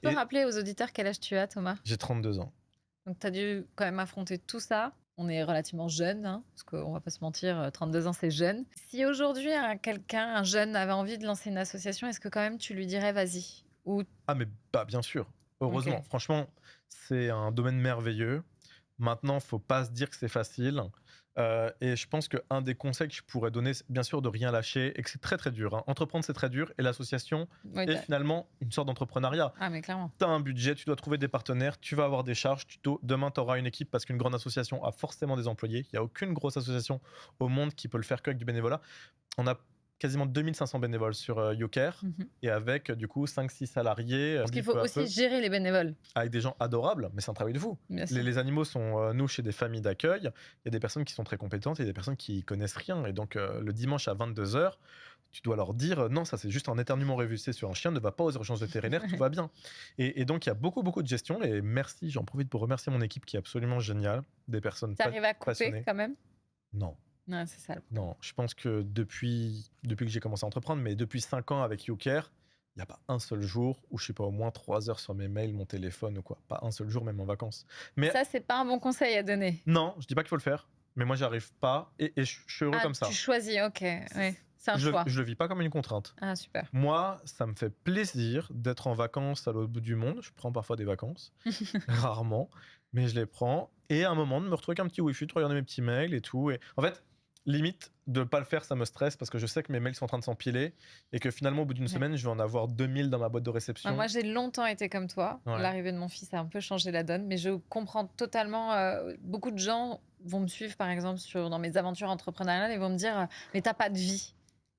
peux Et rappeler aux auditeurs quel âge tu as, Thomas? j'ai 32 ans. Donc tu as dû quand même affronter tout ça. On est relativement jeune, hein, parce qu'on va pas se mentir, 32 ans, c'est jeune. Si aujourd'hui, un jeune avait envie de lancer une association, est-ce que quand même tu lui dirais: «Vas-y» ou Ah mais bah, bien sûr, heureusement. OK. Franchement, c'est un domaine merveilleux. Maintenant, faut pas se dire que c'est facile, et je pense qu'un des conseils que je pourrais donner, c'est bien sûr de rien lâcher et que c'est très, très dur, hein. Entreprendre, c'est très dur et l'association Oui, est finalement une sorte d'entrepreneuriat. ah mais clairement. Tu as un budget, tu dois trouver des partenaires, tu vas avoir des charges, demain, tu auras une équipe parce qu'une grande association a forcément des employés. Il y a aucune grosse association au monde qui peut le faire qu'avec du bénévolat. On a quasiment 2500 bénévoles sur, YouCare Mmh. et avec, du coup 5-6 salariés, on Parce dit qu'il faut peu à aussi peu gérer les bénévoles, avec des gens adorables, mais c'est un travail de fou. bien Les, sûr. les animaux sont, nous, chez des familles d'accueil, il y a des personnes qui sont très compétentes et des personnes qui connaissent rien. Et donc, le dimanche à 22h, tu dois leur dire non, ça c'est juste un éternuement révulsé sur un chien, ne va pas aux urgences vétérinaires, tout va bien. Et donc, il y a beaucoup, beaucoup de gestion. Et merci, j'en profite pour remercier mon équipe qui est absolument géniale, des personnes Tu arrives à couper passionnées. quand même? Non, Ouais, c'est ça le problème. non, je pense que depuis que j'ai commencé à entreprendre, mais depuis 5 ans avec YouCare, il n'y a pas un seul jour où je suis pas au moins 3 heures sur mes mails, mon téléphone ou quoi. Pas un seul jour, même en vacances. Mais Ça, c'est pas un bon conseil à donner. non, je dis pas qu'il faut le faire, mais moi j'arrive pas et je suis heureux Ah, comme tu ça. choisis, OK, ouais, c'est un Je, choix. je le vis pas comme une contrainte. Ah super. Moi, ça me fait plaisir d'être en vacances à l'autre bout du monde. Je prends parfois des vacances, rarement, mais je les prends. Et à un moment, de me retrouver avec un petit wifi, de regarder mes petits mails et tout. Et en fait, limite, de ne pas le faire, ça me stresse parce que je sais que mes mails sont en train de s'empiler et que finalement, au bout d'une Ouais. semaine, je vais en avoir 2000 dans ma boîte de Bah, réception. moi, j'ai longtemps été comme toi. Ouais. L'arrivée de mon fils a un peu changé la donne, mais je comprends totalement. Beaucoup de gens vont me suivre, par exemple, dans mes aventures entrepreneuriales et vont me dire mais t'as pas de vie.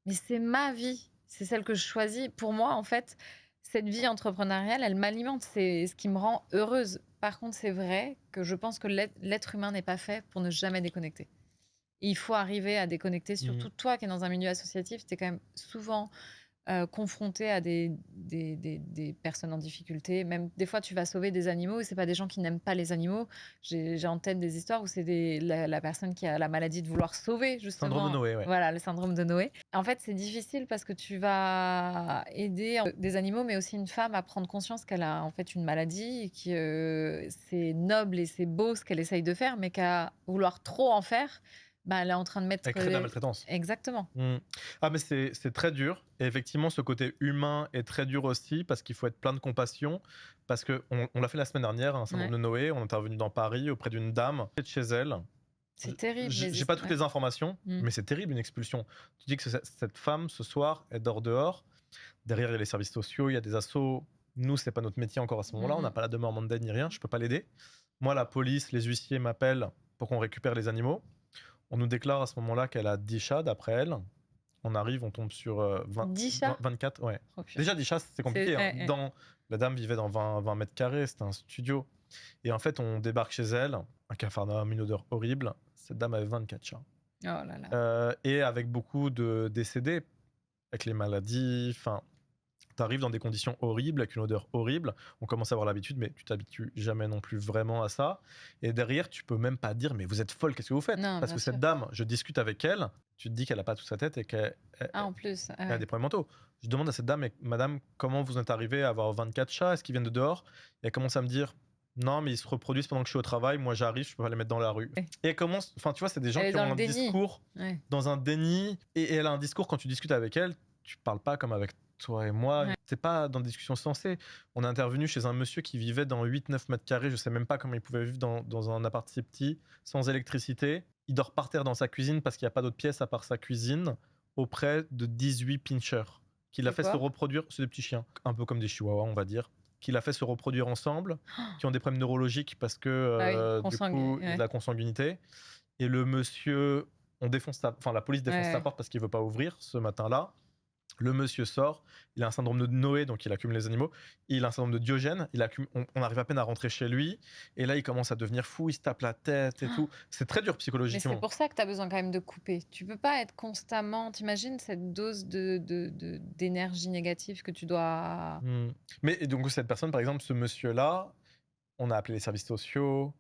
Mais c'est ma vie. C'est celle que je choisis. Pour moi, en fait, cette vie entrepreneuriale, elle m'alimente. C'est ce qui me rend heureuse. Par contre, c'est vrai que je pense que l'être humain n'est pas fait pour ne jamais déconnecter. Il faut arriver à déconnecter, surtout Mm. toi qui es dans un milieu associatif, tu es quand même souvent confronté à des personnes en difficulté. Même des fois, tu vas sauver des animaux et c'est pas des gens qui n'aiment pas les animaux. J'ai en tête des histoires où c'est la personne qui a la maladie de vouloir sauver, justement. Syndrome de Noé, ouais. Voilà, le syndrome de Noé. En fait, c'est difficile parce que tu vas aider des animaux, mais aussi une femme à prendre conscience qu'elle a en fait une maladie et que c'est noble et c'est beau ce qu'elle essaye de faire, mais qu'à vouloir trop en faire, bah, elle est en train de mettre. Elle crée de la maltraitance. Exactement. Mm. Ah, mais c'est très dur. Et effectivement, ce côté humain est très dur aussi parce qu'il faut être plein de compassion. Parce qu'on l'a fait la semaine dernière, un syndrome Ouais. de Noé. On est intervenu dans Paris auprès d'une dame, près de chez elle. C'est terrible. J'ai pas toutes les informations, Mm. mais c'est terrible une expulsion. Tu dis que cette femme, ce soir, elle dort dehors. Derrière, il y a les services sociaux, il y a des assos. Nous, c'est pas notre métier encore à ce moment-là. On n'a pas la demande d'aide ni rien. Je peux pas l'aider. Moi, la police, les huissiers m'appellent pour qu'on récupère les animaux. On nous déclare à ce moment-là qu'elle a 10 chats, d'après elle. On arrive, on tombe sur 10 chats 24, ouais. Oh, putain. Déjà, 10 chats, c'est compliqué. C'est- ouais, ouais. La dame vivait dans 20 mètres carrés, c'était un studio. Et en fait, on débarque chez elle, un capharnaüm, une odeur horrible. Cette dame avait 24 chats. Oh là là. Et avec beaucoup de décédés, avec les maladies, enfin... T'arrives dans des conditions horribles, avec une odeur horrible. On commence à avoir l'habitude, mais tu t'habitues jamais non plus vraiment à ça. Et derrière, tu peux même pas dire, mais vous êtes folle, qu'est-ce que vous faites? Non, Parce bien que sûr. cette dame, je discute avec elle, tu te dis qu'elle a pas toute sa tête et qu'elle Ah, en plus. elle a des problèmes mentaux. Je demande à cette dame, madame, comment vous êtes arrivée à avoir 24 chats? Est-ce qu'ils viennent de dehors? Et elle commence à me dire, non, mais ils se reproduisent pendant que je suis au travail. Moi, j'arrive, je peux pas les mettre dans la rue. Ouais. Et elle commence, enfin, tu vois, c'est des gens Elle est qui dans ont le un déni. discours Ouais. dans un déni. Et elle a un discours, quand tu discutes avec elle, tu parles pas comme avec toi et moi. Ouais. C'est pas dans des discussions sensées. On est intervenu chez un monsieur qui vivait dans 8-9 mètres carrés. Je sais même pas comment il pouvait vivre dans un appart si petit, sans électricité. Il dort par terre dans sa cuisine parce qu'il n'y a pas d'autre pièce à part sa cuisine, auprès de 18 pinchers. Qu'il a C'est fait quoi se reproduire, c'est des petits chiens, un peu comme des chihuahuas, on va dire. Qu'il a fait se reproduire ensemble, qui ont des problèmes neurologiques parce que Ah oui, du coup, il y a de la consanguinité. Et le monsieur, la police défonce sa porte parce qu'il veut pas ouvrir ce matin-là. Le monsieur sort, il a un syndrome de Noé, donc il accumule les animaux. Il a un syndrome de Diogène, on arrive à peine à rentrer chez lui. Et là, il commence à devenir fou, il se tape la tête et tout. C'est très dur Mais psychologiquement. c'est pour ça que tu as besoin quand même de couper. Tu peux pas être constamment. T'imagines cette dose d'énergie négative que tu dois. Mais et donc, cette personne, par exemple, ce monsieur-là, on a appelé les services sociaux.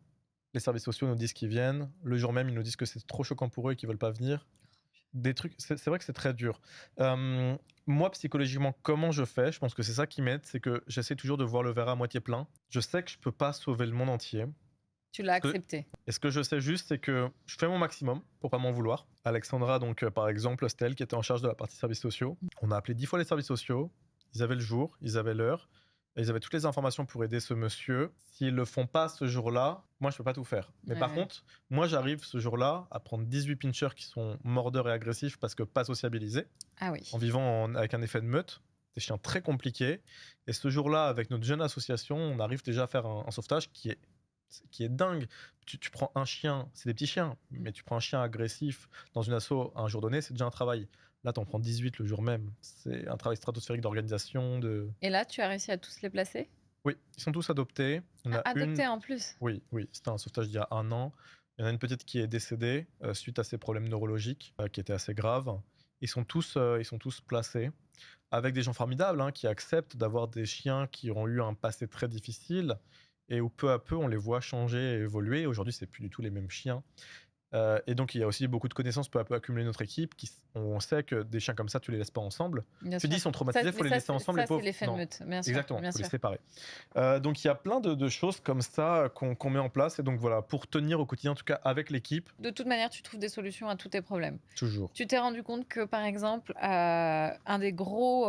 Les services sociaux nous disent qu'ils viennent. Le jour même, ils nous disent que c'est trop choquant pour eux et qu'ils veulent pas venir. des trucs, c'est vrai que c'est très dur. Hem, Moi, psychologiquement, comment je fais? Je pense que c'est ça qui m'aide, c'est que j'essaie toujours de voir le verre à moitié plein. Je sais que je peux pas sauver le monde entier. Tu l'as Ce que accepté. Ce que je sais juste, c'est que je fais mon maximum pour pas m'en vouloir. Alexandra, donc, par exemple, c'était elle qui était en charge de la partie services sociaux. On a appelé 10 fois les services sociaux. Ils avaient le jour, ils avaient l'heure, et ils avaient toutes les informations pour aider ce monsieur. S'ils le font pas ce jour-là, moi, je peux pas tout faire. Mais par Ouais. contre, moi, j'arrive ce jour-là à prendre 18 pinchers qui sont mordeurs et agressifs parce que pas sociabilisés, Ah oui. en vivant avec un effet de meute. Des chiens très compliqués. Et ce jour-là, avec notre jeune association, on arrive déjà à faire un sauvetage qui est dingue. Tu prends un chien, c'est des petits chiens, mais tu prends un chien agressif dans une asso un jour donné, c'est déjà un travail. Là, t'en prends 18 le jour même. C'est un travail stratosphérique d'organisation. Et là, tu as réussi à tous les placer? Oui, ils sont tous adoptés. Il y en Ah, a une. adoptés en plus? Oui, oui, c'était un sauvetage d'il y a un an. Il y en a une petite qui est décédée suite à ses problèmes neurologiques qui étaient assez graves. Ils sont tous placés avec des gens formidables qui acceptent d'avoir des chiens qui ont eu un passé très difficile et où peu à peu on les voit changer et évoluer. Aujourd'hui, c'est plus du tout les mêmes chiens. Et donc, il y a aussi beaucoup de connaissances peu à peu accumulées dans notre équipe. On sait que des chiens comme ça, tu les laisses pas ensemble. Bien Tu dis, sûr. ils sont Ça, traumatisés, il faut mais les laisser ensemble, les ça, c'est pauvres. l'effet de Non, meute. Bien sûr, exactement, il bien faut les sûr. séparer. Donc, il y a plein de choses comme ça qu'on met en place. Et donc, voilà, pour tenir au quotidien, en tout cas avec l'équipe, De toute manière, tu trouves des solutions à tous tes problèmes. toujours. Tu t'es rendu compte que, par exemple, un des gros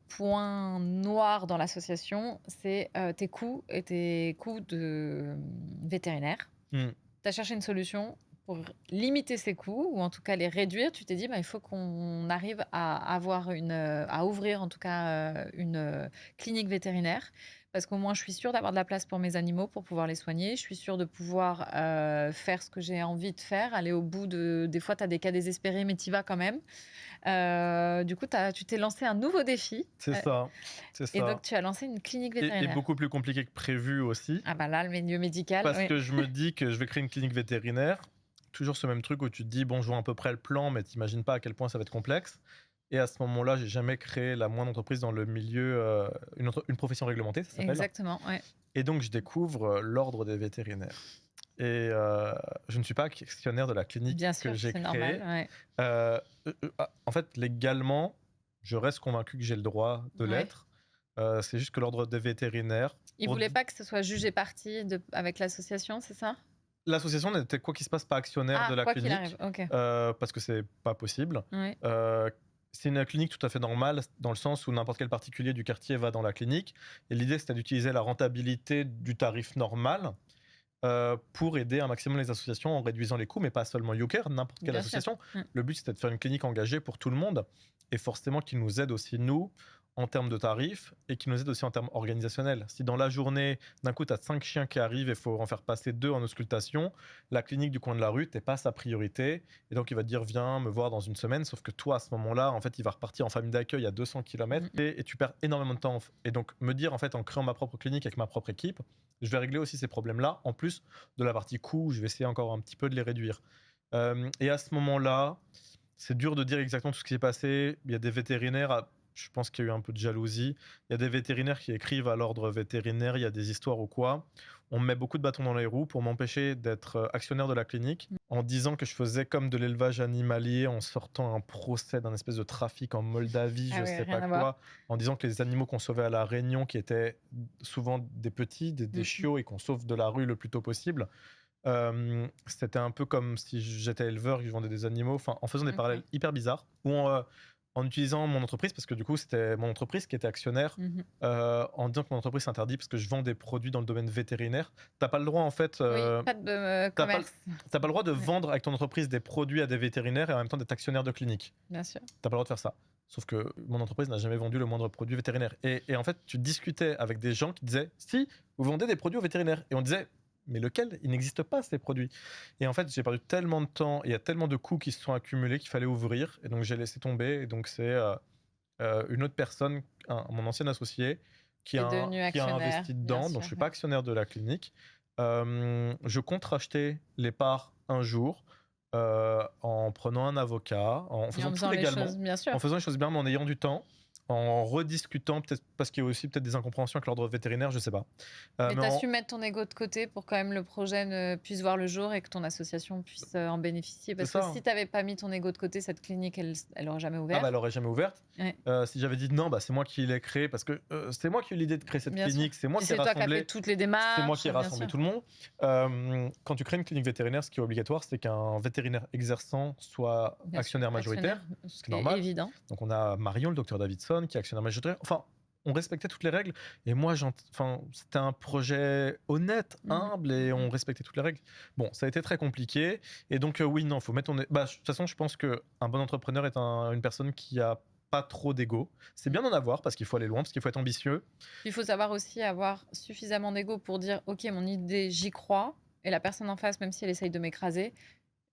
points noirs dans l'association, c'est tes coûts de vétérinaire. Hmm. Tu as cherché une solution pour limiter ces coûts, ou en tout cas les réduire. Tu t'es dit, bah, il faut qu'on arrive à ouvrir en tout cas une clinique vétérinaire. Parce qu'au moins, je suis sûre d'avoir de la place pour mes animaux pour pouvoir les soigner. Je suis sûre de pouvoir faire ce que j'ai envie de faire, aller au bout de... Des fois, tu as des cas désespérés, mais tu y vas quand même. Du coup, tu t'es lancé un nouveau défi. C'est ça, c'est Et ça. donc, tu as lancé une clinique Et vétérinaire. beaucoup plus compliqué que prévu aussi. Ah bah là, le milieu médical. Parce Oui. que je me dis que je vais créer une clinique vétérinaire. Toujours ce même truc où tu te dis, bon, je vois à peu près le plan, mais t'imagines pas à quel point ça va être complexe. Et à ce moment-là, j'ai jamais créé la moindre entreprise dans le milieu, une profession réglementée, ça s'appelle. Exactement, ouais. Et donc, je découvre l'ordre des vétérinaires. Et je ne suis pas actionnaire de la clinique Bien que sûr, j'ai c'est créée. normal. Ouais. En fait, légalement, je reste convaincu que j'ai le droit de Ouais. l'être. C'est juste que l'ordre des vétérinaires. Ils pour- voulaient pas que ce soit jugé parti avec l'association, c'est ça? L'association n'était quoi qu'il se passe pas actionnaire de la quoi qu'il clinique. arrive, ok. Parce que c'est pas possible. Ouais. C'est une clinique tout à fait normale dans le sens où n'importe quel particulier du quartier va dans la clinique. Et l'idée, c'était d'utiliser la rentabilité du tarif normal pour aider un maximum les associations en réduisant les coûts, mais pas seulement YouCare, n'importe quelle Bien sûr. association. Mm. Le but, c'était de faire une clinique engagée pour tout le monde et forcément qu'ils nous aident aussi, nous, en termes de tarifs et qu'ils nous aident aussi en termes organisationnels. Si dans la journée, d'un coup, tu as 5 chiens qui arrivent et il faut en faire passer 2 en auscultation, la clinique du coin de la rue, t'es pas sa priorité. Et donc, il va te dire, viens me voir dans une semaine. Sauf que toi, à ce moment-là, en fait, il va repartir en famille d'accueil à 200 km et tu perds énormément de temps. Et donc, me dire, en fait, en créant ma propre clinique avec ma propre équipe, je vais régler aussi ces problèmes-là, en plus de la partie coût, je vais essayer encore un petit peu de les réduire. Et à ce moment-là, c'est dur de dire exactement tout ce qui s'est passé. Il y a des vétérinaires, je pense qu'il y a eu un peu de jalousie. Il y a des vétérinaires qui écrivent à l'ordre vétérinaire, il y a des histoires ou quoi. On me met beaucoup de bâtons dans les roues pour m'empêcher d'être actionnaire de la clinique, en disant que je faisais comme de l'élevage animalier, en sortant un procès d'un espèce de trafic en Moldavie, je sais pas quoi, en disant que les animaux qu'on sauvait à la Réunion, qui étaient souvent des petits, des chiots, et qu'on sauve de la rue le plus tôt possible, c'était un peu comme si j'étais éleveur et que je vendais des animaux, enfin en faisant des parallèles hyper bizarres, ou en utilisant mon entreprise, parce que du coup c'était mon entreprise qui était actionnaire, en disant que mon entreprise s'interdit parce que je vends des produits dans le domaine vétérinaire. T'as pas le droit en fait, pas de commerce. T'as pas le droit de vendre avec ton entreprise des produits à des vétérinaires et en même temps d'être actionnaire de clinique. Bien sûr. T'as pas le droit de faire ça. Sauf que mon entreprise n'a jamais vendu le moindre produit vétérinaire. Et en fait, tu discutais avec des gens qui disaient, si, vous vendez des produits aux vétérinaires. Et on disait, mais lequel? Il n'existe pas ces produits. Et en fait, j'ai perdu tellement de temps et il y a tellement de coûts qui se sont accumulés qu'il fallait ouvrir. Et donc, j'ai laissé tomber. Et donc, c'est une autre personne, mon ancien associé, qui a investi dedans. Donc, je suis pas actionnaire de la clinique. Je compte racheter les parts un jour en prenant un avocat, en faisant tout légalement, en faisant les choses bien, mais en ayant du temps, en rediscutant, peut-être parce qu'il y a aussi peut-être des incompréhensions avec l'ordre vétérinaire, je sais pas. Mais Mais tu as en su mettre ton ego de côté pour quand même le projet ne puisse voir le jour et que ton association puisse, en bénéficier? c'est Parce que ça, hein. si tu avais pas mis ton ego de côté, cette clinique, elle aurait jamais Ah bah, ouvert. elle aurait jamais ouverte. Ouais, Si j'avais dit: «Non, bah, c'est moi qui l'ai créé parce que, c'est moi qui ai eu l'idée de créer cette bien sûr. clinique, c'est moi Puis qui ai c'est toi qui as fait rassemblé toutes les c'est moi démarches, qui ai bien rassemblé sûr. tout le monde». Quand tu crées une clinique vétérinaire, ce qui est obligatoire, c'est qu'un vétérinaire exerçant soit Bien sûr, actionnaire actionnaire, majoritaire, ce ce qui est qui est normal. évident. Donc on a Marion, le docteur Davidson, qui est actionnaire majoritaire. Enfin, on respectait toutes les règles et moi enfin, c'était un projet honnête, Mmh. humble et Mmh. on respectait toutes les règles. Bon, ça a été très compliqué et donc oui, non, faut mettre de toute façon, je pense qu'un bon entrepreneur est une personne qui a pas trop d'ego. C'est Mmh. bien d'en avoir parce qu'il faut aller loin, parce qu'il faut être ambitieux. Il faut savoir aussi avoir suffisamment d'ego pour dire: «OK, mon idée, j'y crois et la personne en face, même si elle essaye de m'écraser,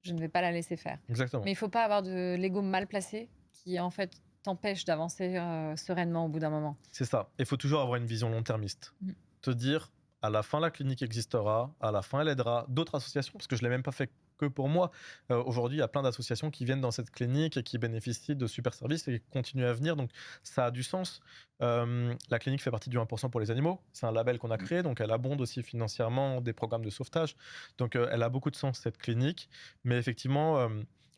je ne vais pas la laisser faire». Mais Exactement. il faut pas avoir de l'ego mal placé qui, en fait, t'empêche d'avancer, sereinement au bout d'un moment. C'est ça. Il faut toujours avoir une vision long-termiste. Mmh. Te dire, à la fin, la clinique existera, à la fin, elle aidera d'autres associations, parce que je ne l'ai même pas fait que pour moi. Aujourd'hui, il y a plein d'associations qui viennent dans cette clinique et qui bénéficient de super services et qui continuent à venir, donc ça a du sens. La clinique fait partie du 1% pour les animaux. C'est un label qu'on a Mmh. créé, donc elle abonde aussi financièrement des programmes de sauvetage. Donc elle a beaucoup de sens, cette clinique. Mais effectivement,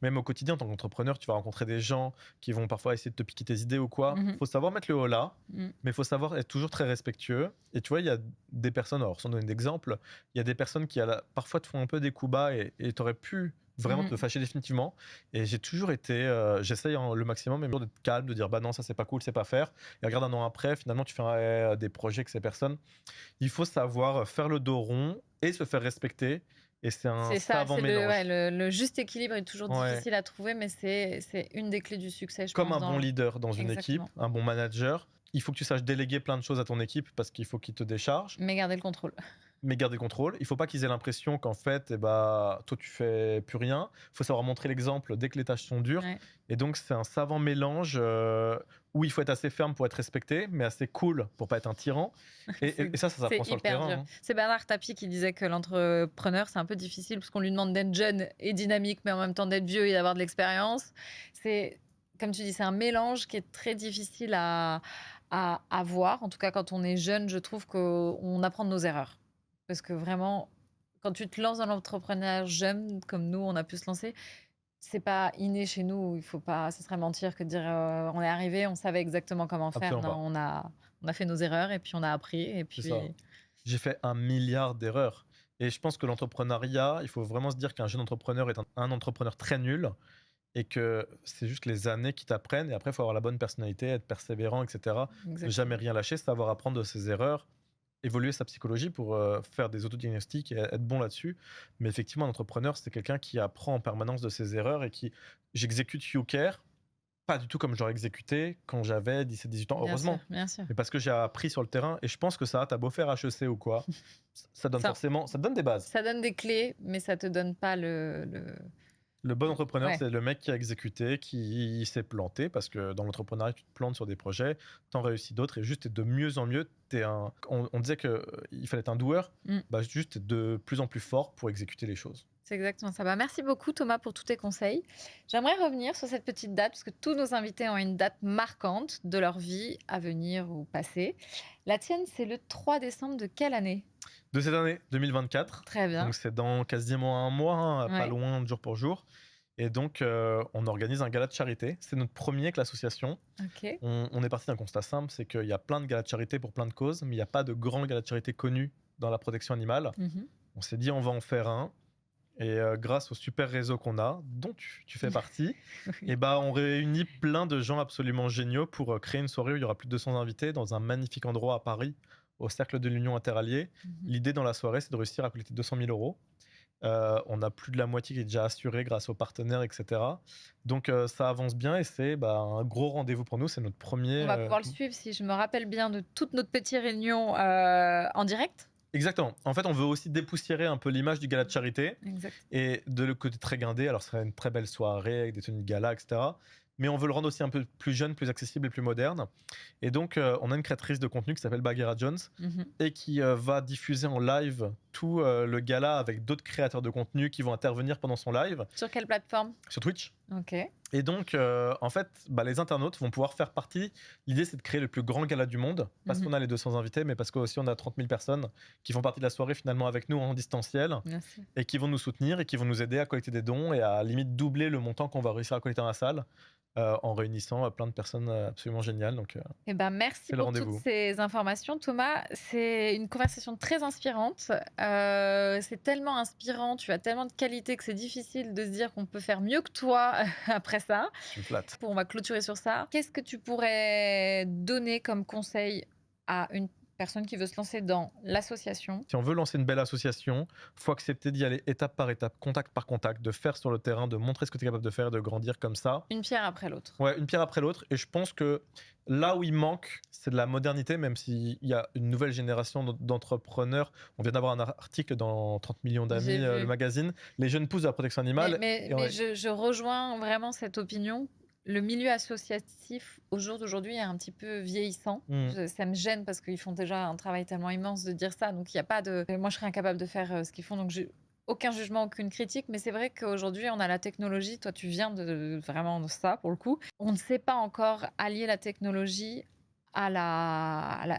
même au quotidien, en tant qu'entrepreneur, tu vas rencontrer des gens qui vont parfois essayer de te piquer tes idées ou quoi. Mmh. Faut savoir mettre le haut là, Mmh. mais il faut savoir être toujours très respectueux. Et tu vois, il y a des personnes, alors sans donner d'exemple, il y a des personnes qui parfois te font un peu des coups bas et tu aurais pu vraiment Mmh. te fâcher définitivement. Et j'ai toujours été, j'essaye le maximum, mais toujours d'être calme, de dire bah non, ça c'est pas cool, c'est pas faire. Et regarde un an après, finalement, tu fais des projets avec ces personnes. Il faut savoir faire le dos rond et se faire respecter. Et c'est un C'est ça, savant c'est le ouais, mélange. le juste équilibre est toujours Ouais. difficile à trouver, mais c'est une des clés du succès, je Comme pense, un bon dans leader dans une équipe, exactement. un bon manager, il faut que tu saches déléguer plein de choses à ton équipe parce qu'il faut qu'ils te déchargent, Mais garder le contrôle. mais garder le contrôle. Il faut pas qu'ils aient l'impression qu'en fait, toi, tu fais plus rien. Il faut savoir montrer l'exemple dès que les tâches sont dures. Ouais. Et donc, c'est un savant mélange où il faut être assez ferme pour être respecté, mais assez cool pour pas être un tyran. Et ça C'est s'apprend sur le hyper terrain, dur. hein. C'est Bernard Tapie qui disait que l'entrepreneur, c'est un peu difficile parce qu'on lui demande d'être jeune et dynamique, mais en même temps d'être vieux et d'avoir de l'expérience. C'est, comme tu dis, c'est un mélange qui est très difficile à voir. En tout cas, quand on est jeune, je trouve qu'on apprend de nos erreurs. Parce que vraiment, quand tu te lances dans l'entrepreneuriat jeune, comme nous, on a pu se lancer, c'est pas inné chez nous. Il faut pas, ce serait mentir que de dire on est arrivé, on savait exactement comment faire. Absolument Non, pas. on a fait nos erreurs et puis on a appris et C'est ça. puis J'ai fait 1 milliard d'erreurs. Et je pense que l'entrepreneuriat, il faut vraiment se dire qu'un jeune entrepreneur est un entrepreneur très nul et que c'est juste les années qui t'apprennent. Et après, il faut avoir la bonne personnalité, être persévérant, etc. Ne jamais exactement. rien lâcher, savoir apprendre de ses erreurs, évoluer sa psychologie pour faire des autodiagnostics et être bon là-dessus. Mais effectivement, un entrepreneur, c'est quelqu'un qui apprend en permanence de ses erreurs et qui. J'exécute YouCare, pas du tout comme j'aurais exécuté quand j'avais 17-18 ans, Bien sûr, heureusement. bien sûr. Mais parce que j'ai appris sur le terrain et je pense que ça, t'as beau faire HEC ou quoi, ça donne Ça, forcément, ça te donne des bases. ça donne des clés, mais ça te donne pas Le bon entrepreneur, ouais, c'est le mec qui a exécuté, qui s'est planté, parce que dans l'entrepreneuriat, tu te plantes sur des projets, t'en réussis d'autres, et juste t'es de mieux en mieux. On disait qu'il fallait être un doueur, mm, bah juste t'es de plus en plus fort pour exécuter les choses. c'est exactement ça. Bah, merci beaucoup Thomas pour tous tes conseils. J'aimerais revenir sur cette petite date, parce que tous nos invités ont une date marquante de leur vie à venir ou passée. La tienne, c'est le 3 décembre de quelle année? De cette année 2024, Très bien. donc c'est dans quasiment un mois, hein, pas Ouais. loin de jour pour jour. Et donc, on organise un gala de charité. C'est notre premier avec l'association. Ok. On est parti d'un constat simple, c'est qu'il y a plein de galas de charité pour plein de causes, mais il n'y a pas de grand gala de charité connu dans la protection animale. Mhm. On s'est dit, on va en faire un. Et grâce au super réseau qu'on a, dont tu fais partie, Oui. et bah, on réunit plein de gens absolument géniaux pour créer une soirée où il y aura plus de 200 invités dans un magnifique endroit à Paris, au Cercle de l'Union Interalliés. Mhm. L'idée dans la soirée, c'est de réussir à collecter 200 000 euros. On a plus de la moitié qui est déjà assurée grâce aux partenaires, etc. Donc ça avance bien et c'est un gros rendez-vous pour nous. C'est notre premier. On va pouvoir le suivre si je me rappelle bien de toute notre petite réunion en direct. Exactement. En fait, on veut aussi dépoussiérer un peu l'image du gala de charité Exact. et de le côté très guindé. Alors, ce serait une très belle soirée avec des tenues de gala, etc. Mais on veut le rendre aussi un peu plus jeune, plus accessible et plus moderne. Et donc, on a une créatrice de contenu qui s'appelle Bagheera Jones Mhm. et qui va diffuser en live tout le gala avec d'autres créateurs de contenu qui vont intervenir pendant son live Sur quelle plateforme? sur Twitch. Ok. Et donc, en fait, les internautes vont pouvoir faire partie. L'idée, c'est de créer le plus grand gala du monde, parce Mmh. qu'on a les 200 invités, mais parce qu'aussi on a 30 000 personnes qui font partie de la soirée finalement avec nous en distanciel Bien sûr. et qui vont nous soutenir et qui vont nous aider à collecter des dons et à limite doubler le montant qu'on va réussir à collecter dans la salle en réunissant plein de personnes absolument géniales. Donc, Eh ben, merci c'est le pour toutes rendez-vous. ces informations, Thomas. C'est une conversation très inspirante. C'est tellement inspirant, tu as tellement de qualités que c'est difficile de se dire qu'on peut faire mieux que toi après ça. Tu me flattes. On va clôturer sur ça. Qu'est-ce que tu pourrais donner comme conseil à une personne qui veut se lancer dans l'association? Si on veut lancer une belle association, faut accepter d'y aller étape par étape, contact par contact, de faire sur le terrain, de montrer ce que tu es capable de faire, de grandir comme ça. Une pierre après l'autre. Ouais, une pierre après l'autre. Et je pense que là où il manque, c'est de la modernité, même s'il y a une nouvelle génération d'entrepreneurs. On vient d'avoir un article dans 30 millions d'amis, J'ai le vu. magazine. Les jeunes pousses de la protection Mais, animale. mais, Et on mais est- je rejoins vraiment cette opinion. Le milieu associatif, au jour d'aujourd'hui, est un petit peu vieillissant. Hmm. Ça me gêne parce qu'ils font déjà un travail tellement immense de dire ça. Donc, il n'y a pas de. Moi, je serais incapable de faire ce qu'ils font. Donc, j'ai aucun jugement, aucune critique. Mais c'est vrai qu'aujourd'hui, on a la technologie. Toi, tu viens vraiment de ça, pour le coup. On ne sait pas encore allier la technologie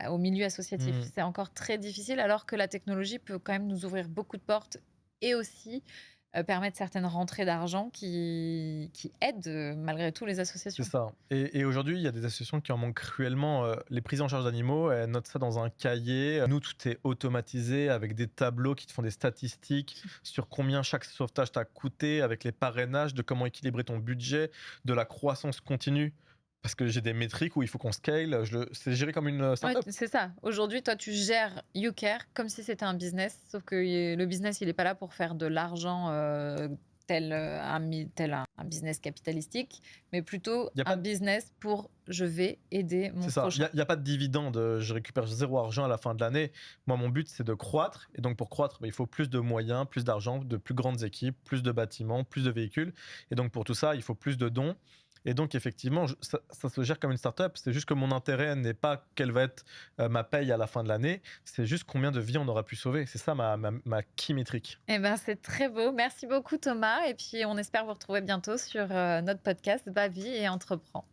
au milieu associatif. Hmm. C'est encore très difficile, alors que la technologie peut quand même nous ouvrir beaucoup de portes et aussi permettre certaines rentrées d'argent qui aident malgré tout les C'est associations. ça. Et aujourd'hui, il y a des associations qui en manquent cruellement. Les prises en charge d'animaux, elles notent ça dans un cahier. Nous, tout est automatisé avec des tableaux qui te font des statistiques sur combien chaque sauvetage t'a coûté, avec les parrainages, de comment équilibrer ton budget, de la croissance continue. Parce que j'ai des métriques où il faut qu'on scale. C'est géré comme une Ouais, startup. c'est ça. Aujourd'hui, toi, tu gères YouCare comme si c'était un business, sauf que le business, il n'est pas là pour faire de l'argent tel un business capitalistique, mais plutôt Il y a un pas de- business pour je vais aider mon C'est ça. prochain. Il y a pas de dividende. Je récupère zéro argent à la fin de l'année. Moi, mon but, c'est de croître. Et donc, pour croître, il faut plus de moyens, plus d'argent, de plus grandes équipes, plus de bâtiments, plus de véhicules. Et donc, pour tout ça, il faut plus de dons. Et donc, effectivement, ça se gère comme une startup. C'est juste que mon intérêt n'est pas quelle va être ma paye à la fin de l'année. C'est juste combien de vies on aura pu sauver. C'est ça ma key métrique. Eh ben, c'est très beau. Merci beaucoup, Thomas. Et puis, on espère vous retrouver bientôt sur notre podcast Bavie et Entreprends.